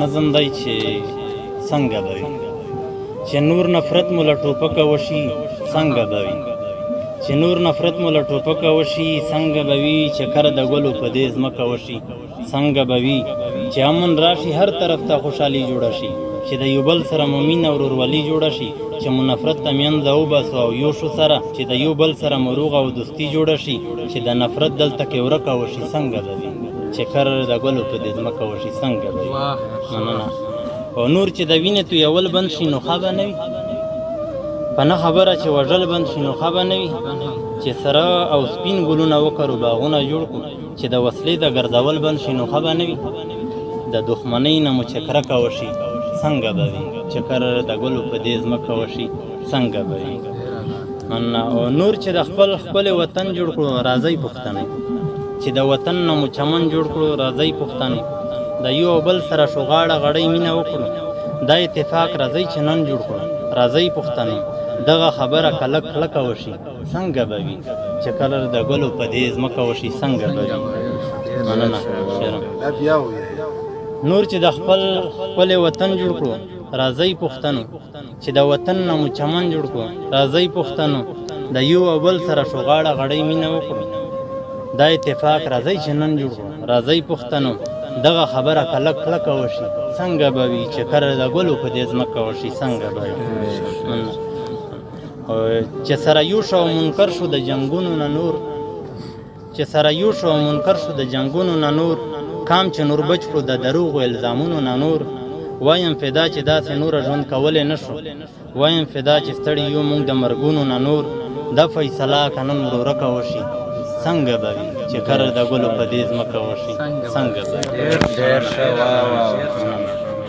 نظم دی چې څنګه به وي چې نور نفرت مو له ټوپکه وشي څنګه به وي چې نور نفرت مو له ټوپکه وشي څنګه به وي چې کره د ګلو په دې ځمکه وشي څنګه به وي چې امن راشي هر طرف ته خوشحالي جوړه شي چې د یو بل سره مو مینه ورورولي جوړه شي چې مو نفرت ته منځه وباسو او یو شو سره چې د یو بل سره مو روغه او دوستي جوړه شي چې د نفرت دلته کې ورکه وشي څنګه به وي چې کره د ګلو په دې ځمکه وشي څنګه به وي مننه او نور چې د وینې تویول بند شي نو ښه به نه وي په نه خبره چې وژل بند شي نو ښه به نه وي چې سره او سپین ګلونه وکرو باغونه جوړ کړو چې د وسلې د ګرځول بند شي نو ښه به نه وي د دښمنۍ نه مو چې کرکه وشي څنګه به وي چې کره د ګلو په دې ځمکه وشي څنګه به وي او نور چې د خپل وطن جوړ کړو راځئ پښتنو چې د وطن نه مو چمن جوړ کړو راځئ پښتنو د یو بل سره شغاړه غړۍ مینه وکړو دا اتفاق راځئ چې نن جوړ کړو راځئ پښتنو دغه خبره کلک کلکه وشي څنګه به وي چې کله د ګلو په دې ځمکه وشي څنګه به وي مننه نور چې د خپل وطن جوړ کړو راځئ پښتنو چې د وطن نه مو چمن جوړ کړو راځئ پښتنو د یو او بل سره شغاړه غړۍ مینه وکړو دا اتفاق راځئ چې نن جوړ کړو راځئ پښتنو دغه خبره کلک کلکه وشي څنګه به وي چې کله د ګلو په دې ځمکه وشي څنګه به وي چې سره یو شو منکر شو د جنګونو نه نور چې سره یو شو منکر شو د جنګونو نه نور کام چې نور بچ کړو د دروغو الزامونو نه نور وایم فدا چې داسې نور ژوند کولی نه شو وایم فدا چې ستړي یو موږ د مرګونو نه نور دا فیصله که نن ورورکه وشي څنګه به وي چې کره د ګلو په دې ځمکه وشي څنګه به وي ډېر ښه